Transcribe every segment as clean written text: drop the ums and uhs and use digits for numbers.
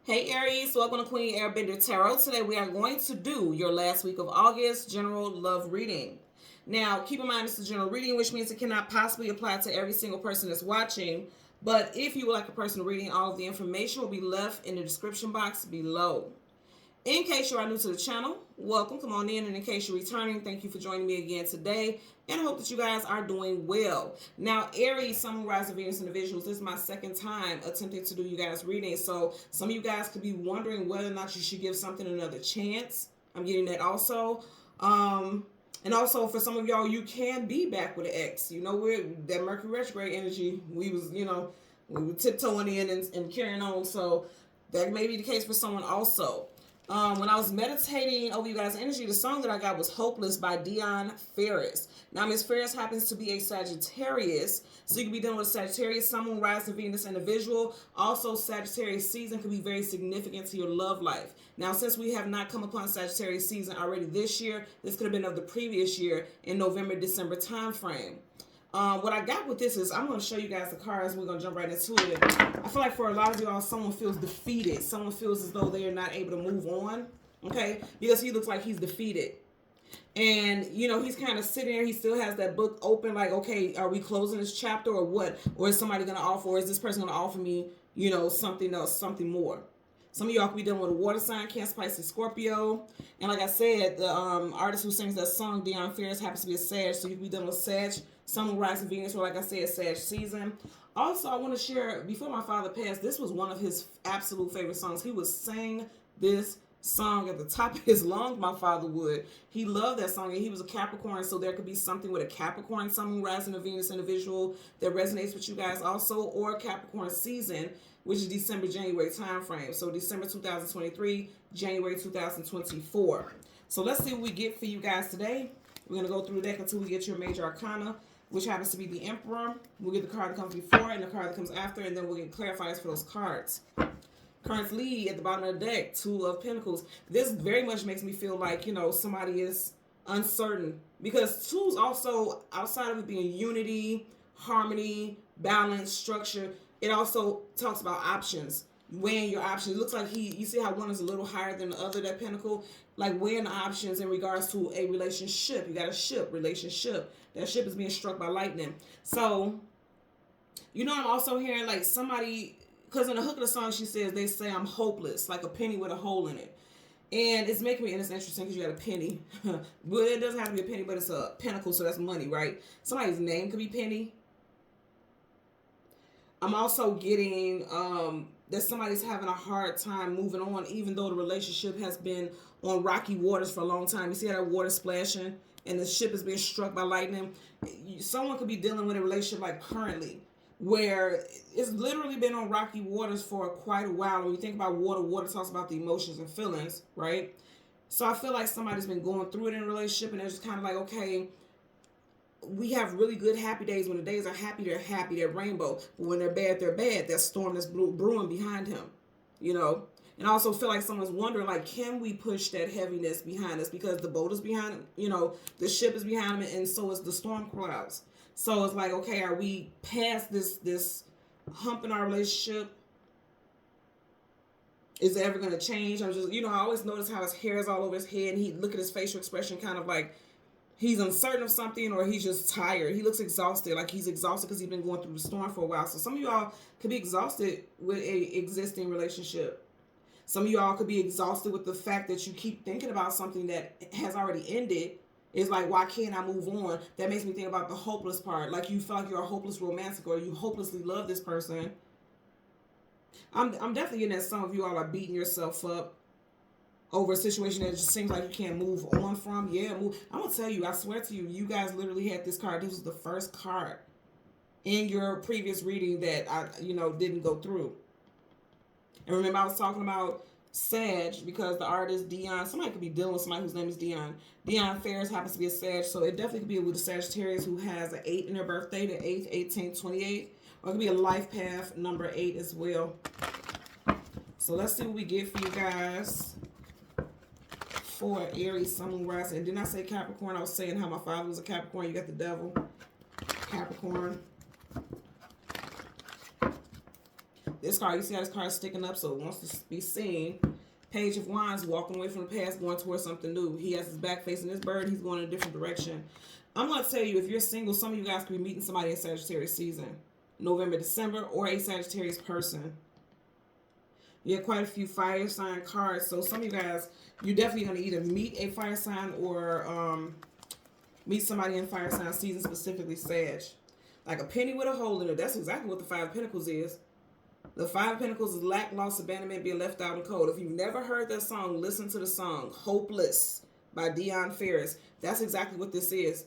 Hey Aries, welcome to Queen Airbender Tarot. Today we are going to do your last week of August general love reading. Now, keep in mind this is a general reading, which means it cannot possibly apply to every single person that's watching. But if you would like a personal reading, all of the information will be left in the description box below. In case you are new to the channel, welcome, come on in. And in case you're returning, thank you for joining me again today. And I hope that you guys are doing well. Now, Aries, Sun, Rising, Venus individuals, this is my second time attempting to do you guys reading. So some of you guys could be wondering whether or not you should give something another chance. I'm getting that also. And also for some of y'all, you can be back with an ex. You know, we're that Mercury retrograde energy. We were tiptoeing in and carrying on. So that may be the case for someone also. When I was meditating over you guys' energy, the song that I got was Hopeless by Dion Ferris. Now, Miss Ferris happens to be a Sagittarius, so you can be dealing with Sagittarius, Sun, Moon, Rising, Venus individual. Also, Sagittarius season can be very significant to your love life. Now, since we have not come upon Sagittarius season already this year, this could have been of the previous year in November, December time frame. What I got with this is I'm going to show you guys the cards. We're going to jump right into it. I feel like for a lot of y'all, someone feels defeated. Someone feels as though they are not able to move on, okay? Because he looks like he's defeated. And, you know, he's kind of sitting there. He still has that book open like, okay, are we closing this chapter or what? Or is somebody going to offer, or is this person going to offer me, you know, something else, something more? Some of y'all could be dealing with a water sign, Cancer, Pisces, Scorpio. And like I said, the artist who sings that song, Dion Ferris, happens to be a Sag. So you could be dealing with Sag, Sun, Rising, Venus, or like I said, Sag season. Also, I want to share, before my father passed, this was one of his absolute favorite songs. He would sing this song at the top of his lungs, my father would. He loved that song, and he was a Capricorn, so there could be something with a Capricorn, Sun, Rising, a Venus individual that resonates with you guys also, or Capricorn season, which is December, January time frame. So December 2023, January 2024. So let's see what we get for you guys today. We're going to go through the deck until we get your major arcana, which happens to be the Emperor. We'll get the card that comes before and the card that comes after, and then we'll get clarifiers for those cards. Currently, at the bottom of the deck, Two of Pentacles. This very much makes me feel like, you know, somebody is uncertain. Because twos also, outside of it being unity, harmony, balance, structure, it also talks about options. Weighing your options. It looks like you see how one is a little higher than the other, that pentacle? Like weighing the options in regards to a relationship. You got a ship, relationship. That ship is being struck by lightning. So, you know, I'm also hearing like somebody, because in the hook of the song she says, they say I'm hopeless, like a penny with a hole in it. And it's making me, and it's interesting because you got a penny. Well, it doesn't have to be a penny, but it's a pentacle, so that's money, right? Somebody's name could be Penny. I'm also getting that somebody's having a hard time moving on, even though the relationship has been on rocky waters for a long time. You see how that water splashing and the ship is being struck by lightning? Someone could be dealing with a relationship like currently, where it's literally been on rocky waters for quite a while. When you think about water, water talks about the emotions and feelings, right? So I feel like somebody's been going through it in a relationship, and they're just kind of like, okay, we have really good happy days. When the days are happy, they're rainbow. But when they're bad, that storm that's brewing behind him, you know. And I also feel like someone's wondering, like, can we push that heaviness behind us? Because the boat is behind him, you know, the ship is behind him, and so is the storm clouds. So it's like, okay, are we past this hump in our relationship? Is it ever going to change? I'm just, you know, I always notice how his hair is all over his head, and he look at his facial expression kind of like he's uncertain of something, or he's just tired. He looks exhausted, like he's exhausted because he's been going through the storm for a while. So some of y'all could be exhausted with a existing relationship. Some of y'all could be exhausted with the fact that you keep thinking about something that has already ended. It's like, why can't I move on? That makes me think about the hopeless part. Like you feel like you're a hopeless romantic, or you hopelessly love this person. I'm definitely getting that some of you all are beating yourself up over a situation that just seems like you can't move on from. Yeah, I'm going to tell you, I swear to you, you guys literally had this card. This was the first card in your previous reading that I, you know, didn't go through. And remember, I was talking about Sag because the artist Dion, somebody could be dealing with somebody whose name is Dion. Dion Ferris happens to be a Sag, so it definitely could be with a Sagittarius who has an 8 in their birthday, the 8th, 18, 28. Or it could be a life path number 8 as well. So let's see what we get for you guys for Aries, Sun, Moon, Rising. And didn't I say Capricorn? I was saying how my father was a Capricorn. You got the devil, Capricorn. This card, you see how this card is sticking up, so it wants to be seen. Page of Wands, walking away from the past, going towards something new. He has his back facing this bird. He's going in a different direction. I'm going to tell you, if you're single, some of you guys could be meeting somebody in Sagittarius season. November, December, or a Sagittarius person. You have quite a few fire sign cards. So some of you guys, you're definitely going to either meet a fire sign or meet somebody in fire sign season, specifically Sag. Like a penny with a hole in it. That's exactly what the Five of Pentacles is. The Five of Pentacles is lack, loss, abandonment, being left out in cold. If you've never heard that song, listen to the song Hopeless by Dion Ferris. That's exactly what this is.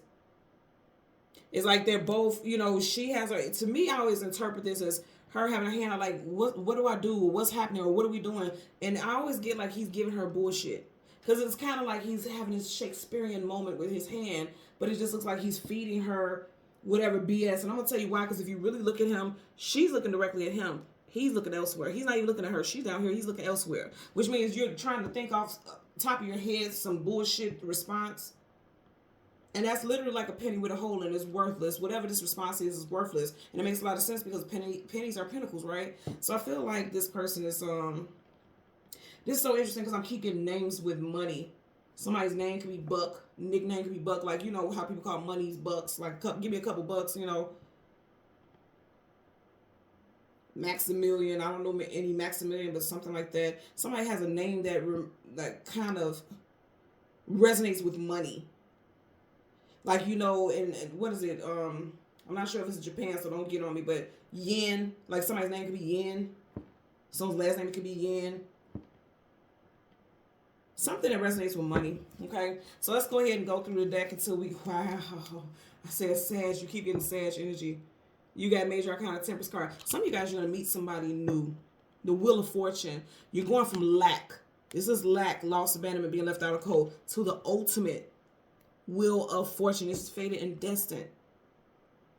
It's like they're both, you know, she has her, to me, I always interpret this as her having a hand, like, what do I do? What's happening? Or what are we doing? And I always get like he's giving her bullshit. Because it's kind of like he's having this Shakespearean moment with his hand, but it just looks like he's feeding her whatever BS. And I'm going to tell you why, because if you really look at him, she's looking directly at him. He's looking elsewhere. He's not even looking at her. She's down here. He's looking elsewhere. Which means you're trying to think off top of your head some bullshit response. And that's literally like a penny with a hole in it. It's worthless. Whatever this response is worthless. And it makes a lot of sense because pennies are pentacles, right? So I feel like this person is, this is so interesting because I'm keep getting names with money. Somebody's name could be Buck. Nickname could be Buck. Like, you know how people call monies bucks. Like, give me a couple bucks, you know. Maximilian. I don't know any Maximilian, but something like that. Somebody has a name that kind of resonates with money. Like, you know, and what is it? I'm not sure if it's Japan, so don't get on me, but yen. Like, somebody's name could be yen. Someone's last name could be yen. Something that resonates with money, okay? So let's go ahead and go through the deck until we, wow. I said Sag. You keep getting Sag energy. You got Major Arcana Temperance card. Some of you guys are going to meet somebody new. The Wheel of Fortune. You're going from lack. This is lack, loss, abandonment, being left out of cold, to the ultimate Wheel of Fortune. This is fated and destined.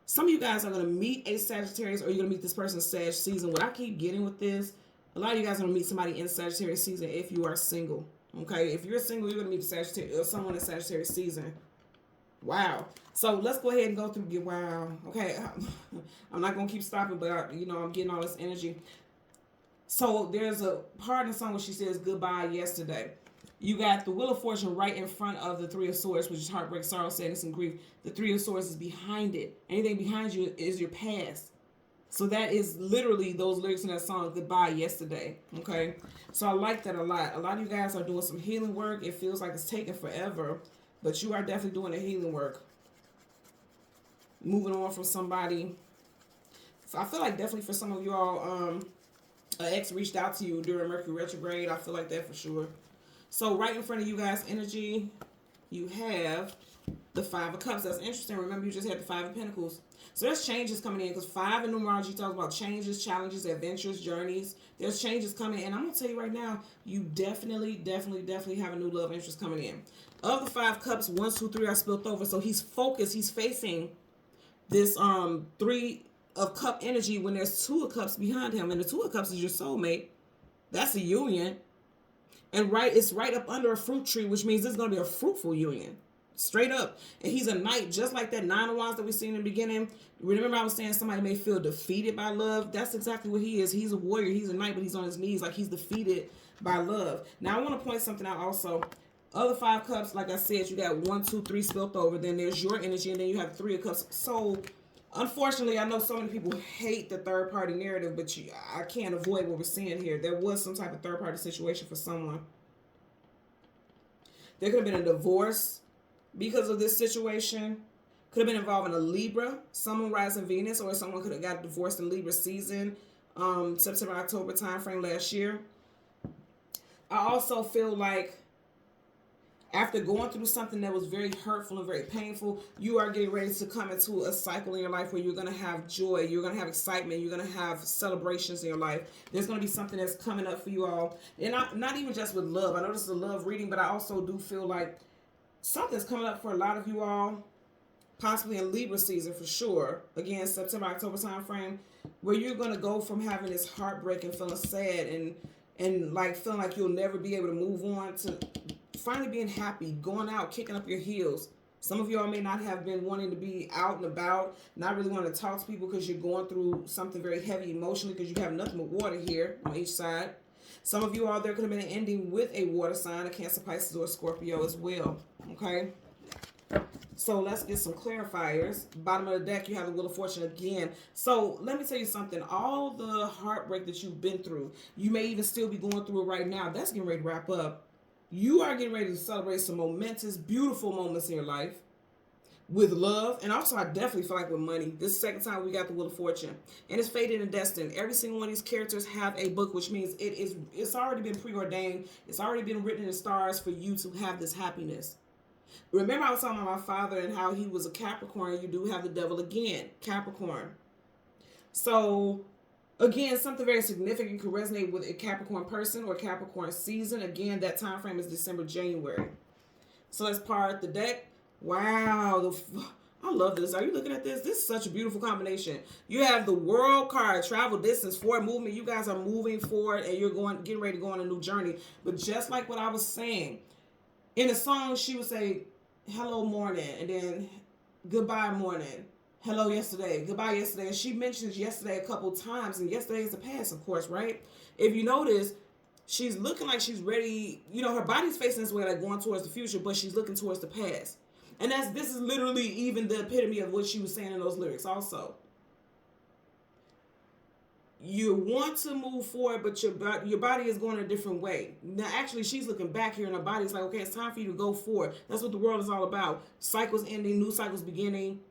Some of you guys are going to meet a Sagittarius, or you're going to meet this person's Sag season. What I keep getting with this, a lot of you guys are going to meet somebody in Sagittarius season if you are single. Okay? If you're single, you're going to meet Sagittarius or someone in Sagittarius season. Wow. So let's go ahead and go through. Wow. Okay. I'm not going to keep stopping, but, you know, I'm getting all this energy. So there's a part in the song where she says goodbye yesterday. You got the Wheel of Fortune right in front of the Three of Swords, which is heartbreak, sorrow, sadness, and grief. The Three of Swords is behind it. Anything behind you is your past. So that is literally those lyrics in that song, goodbye yesterday. Okay? So I like that a lot. A lot of you guys are doing some healing work. It feels like it's taking forever, but you are definitely doing the healing work. Moving on from somebody. So I feel like definitely for some of you all, an ex reached out to you during Mercury retrograde. I feel like that for sure. So right in front of you guys, energy, you have the Five of Cups. That's interesting. Remember, you just had the Five of Pentacles. So there's changes coming in, because 5 in numerology talks about changes, challenges, adventures, journeys. There's changes coming in. And I'm going to tell you right now, you definitely have a new love interest coming in. Of the 5 cups, 1, 2, 3 are spilled over. So he's focused. He's facing this 3 of cup energy when there's 2 of cups behind him. And the 2 of cups is your soulmate. That's a union. And it's right up under a fruit tree, which means this is going to be a fruitful union. Straight up. And he's a knight, just like that 9 of Wands that we seen in the beginning. Remember I was saying somebody may feel defeated by love? That's exactly what he is. He's a warrior. He's a knight, but he's on his knees like he's defeated by love. Now, I want to point something out also. Other 5 cups, like I said, you got 1, 2, 3 spilt over. Then there's your energy, and then you have 3 of cups. So, unfortunately, I know so many people hate the third-party narrative, but I can't avoid what we're seeing here. There was some type of third-party situation for someone. There could have been a divorce because of this situation. Could have been involving a Libra, someone rising Venus, or someone could have got divorced in Libra season, September, October timeframe last year. I also feel like after going through something that was very hurtful and very painful, you are getting ready to come into a cycle in your life where you're going to have joy, you're going to have excitement, you're going to have celebrations in your life. There's going to be something that's coming up for you all. And not even just with love. I know this is a love reading, but I also do feel like something's coming up for a lot of you all, possibly in Libra season for sure. Again, September, October time frame, where you're going to go from having this heartbreak and feeling sad and like feeling like you'll never be able to move on to finally being happy, going out, kicking up your heels, Some of y'all may not have been wanting to be out and about, not really wanting to talk to people because you're going through something very heavy emotionally because you have nothing but water here on each side. Some of you out there could have been an ending with a water sign, a Cancer, Pisces, or a Scorpio as well. Okay? So let's get some clarifiers. Bottom of the deck, you have the Wheel of Fortune again. So let me tell you something. All the heartbreak that you've been through, you may even still be going through it right now. That's getting ready to wrap up. You are getting ready to celebrate some momentous, beautiful moments in your life with love. And also, I definitely feel like with money. This is the second time we got the Wheel of Fortune. And it's fated and destined. Every single one of these characters have a book, which means it's already been preordained. It's already been written in the stars for you to have this happiness. Remember I was talking about my father and how he was a Capricorn. You do have the devil again, Capricorn. So, again, something very significant could resonate with a Capricorn person or Capricorn season. Again, that time frame is December, January. So let's part the deck. Wow, I love this. Are you looking at this? This is such a beautiful combination. You have the World card, travel, distance, forward movement. You guys are moving forward and you're getting ready to go on a new journey. But just like what I was saying, in a song, she would say, hello morning, and then goodbye morning. Hello yesterday, goodbye yesterday. And she mentions yesterday a couple times, and yesterday is the past, of course, right? If you notice, she's looking like she's ready. You know, her body's facing this way, like going towards the future, but she's looking towards the past. And this is literally even the epitome of what she was saying in those lyrics also. You want to move forward, but your body is going a different way. Now, actually, she's looking back here, and her body's like, okay, it's time for you to go forward. That's what the world is all about. Cycles ending, new cycles beginning,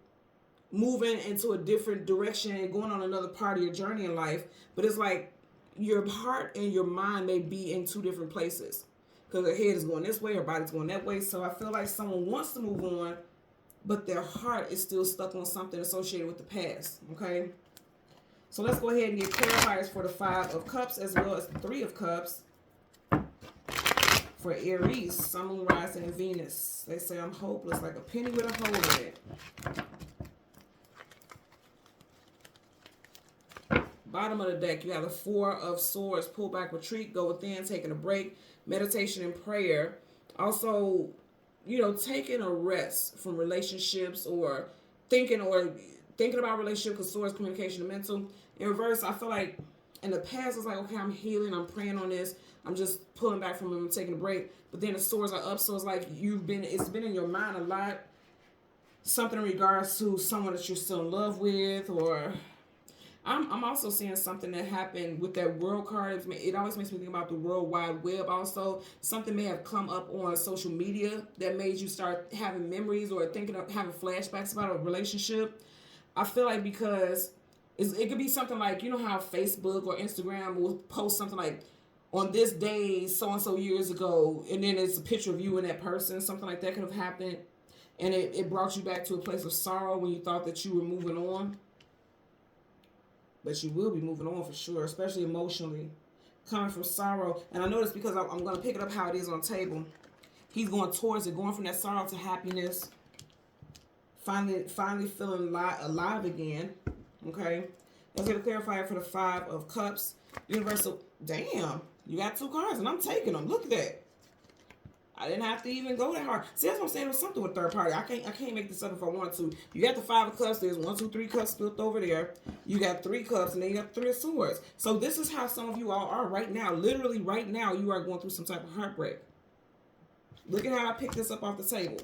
moving into a different direction, and going on another part of your journey in life. But it's like your heart and your mind may be in two different places because her head is going this way, her body's going that way. So I feel like someone wants to move on, but their heart is still stuck on something associated with the past, okay? So let's go ahead and get clarifiers for the Five of Cups as well as the Three of Cups for Aries, Sun, Moon, Rising, and Venus. They say I'm hopeless, like a penny with a hole in it. Bottom of the deck, you have the Four of Swords, pull back, retreat, go within, taking a break, meditation and prayer. Also, you know, taking a rest from relationships or thinking about relationship, because swords, communication, and mental. In reverse, I feel like in the past, it's like, okay, I'm healing, I'm praying on this, I'm just pulling back from them, taking a break. But then the swords are up, so it's like it's been in your mind a lot. Something in regards to someone that you're still in love with, or I'm also seeing something that happened with that World card. It always makes me think about the World Wide Web also. Something may have come up on social media that made you start having memories or thinking of having flashbacks about a relationship. I feel like because it could be something like, you know how Facebook or Instagram will post something like, on this day, so-and-so years ago, and then it's a picture of you and that person. Something like that could have happened, and it brought you back to a place of sorrow when you thought that you were moving on. But you will be moving on for sure, especially emotionally, coming from sorrow. And I know this because I'm going to pick it up how it is on the table. He's going towards it, going from that sorrow to happiness. Finally feeling alive again. Okay. Let's get a clarifier for the Five of Cups. Universal. Damn. You got two cards and I'm taking them. Look at that. I didn't have to even go that hard. See, that's what I'm saying. There's something with third party. I can't make this up if I want to. You got the Five of Cups. There's 1, 2, 3 cups built over there. You got 3 cups, and then you got 3 of Swords. So this is how some of you all are right now. Literally right now, you are going through some type of heartbreak. Look at how I picked this up off the table.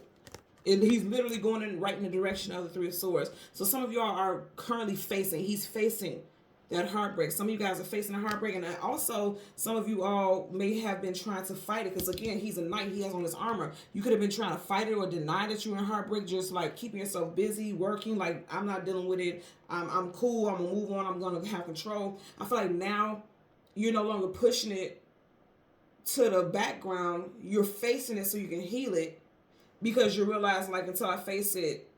And he's literally going right in the direction of the 3 of Swords. So some of y'all are currently he's facing that heartbreak. Some of you guys are facing a heartbreak. And also, some of you all may have been trying to fight it. Because again, he's a knight. He has on his armor. You could have been trying to fight it or deny that you're in heartbreak. Just like keeping yourself busy, working. Like, I'm not dealing with it. I'm cool. I'm going to move on. I'm going to have control. I feel like now you're no longer pushing it to the background. You're facing it so you can heal it. Because you realize, like, until I face it,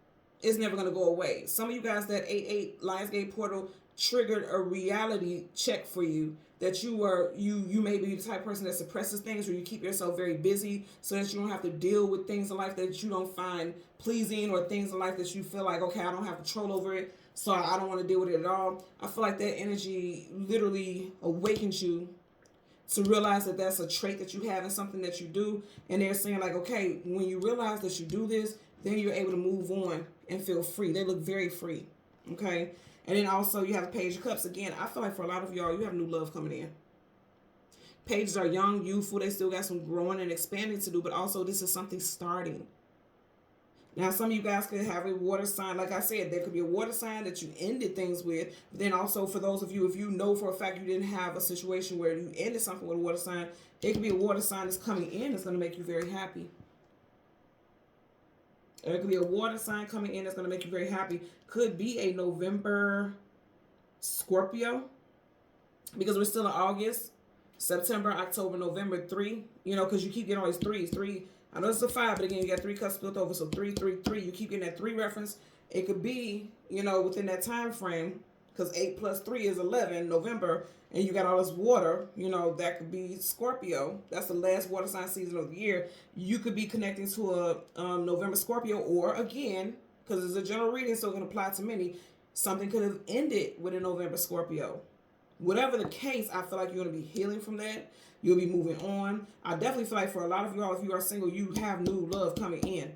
it's never going to go away. Some of you guys, that 8-8 Lionsgate portal triggered a reality check for you. That you may be the type of person that suppresses things, or you keep yourself very busy so that you don't have to deal with things in life that you don't find pleasing, or things in life that you feel like, okay, I don't have control over it, so I don't want to deal with it at all. I feel like that energy literally awakens you to realize that that's a trait that you have and something that you do. And they're saying like, okay, when you realize that you do this, then you're able to move on and feel free. They look very free. Okay. And then also you have the Page of Cups. Again, I feel like for a lot of y'all, you have new love coming in. Pages are young, youthful. They still got some growing and expanding to do, but also this is something starting. Now, some of you guys could have a water sign. Like I said, there could be a water sign that you ended things with. But then also for those of you, if you know for a fact you didn't have a situation where you ended something with a water sign, it could be a water sign that's coming in that's going to make you very happy. Or it could be a water sign coming in that's going to make you very happy. Could be a November Scorpio, because we're still in August, September, October, November, 3. You know, because you keep getting all these threes. 3. I know it's a 5, but again, you got 3 cups split over. So 3, 3, 3. You keep getting that 3 reference. It could be, you know, within that time frame, because 8 plus 3 is 11, November, and you got all this water, you know, that could be Scorpio. That's the last water sign season of the year. You could be connecting to a November Scorpio, or again, because it's a general reading, so it can apply to many, something could have ended with a November Scorpio. Whatever the case, I feel like you're going to be healing from that. You'll be moving on. I definitely feel like for a lot of y'all, if you are single, you have new love coming in.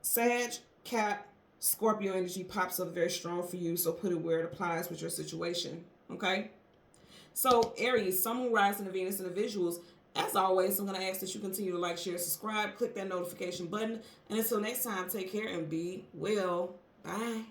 Sag, Cap, Scorpio energy pops up very strong for you, so put it where it applies with your situation, okay? So, Aries, Sun, Moon, Rising, and Venus, and the visuals. As always, I'm going to ask that you continue to like, share, subscribe, click that notification button. And until next time, take care and be well. Bye.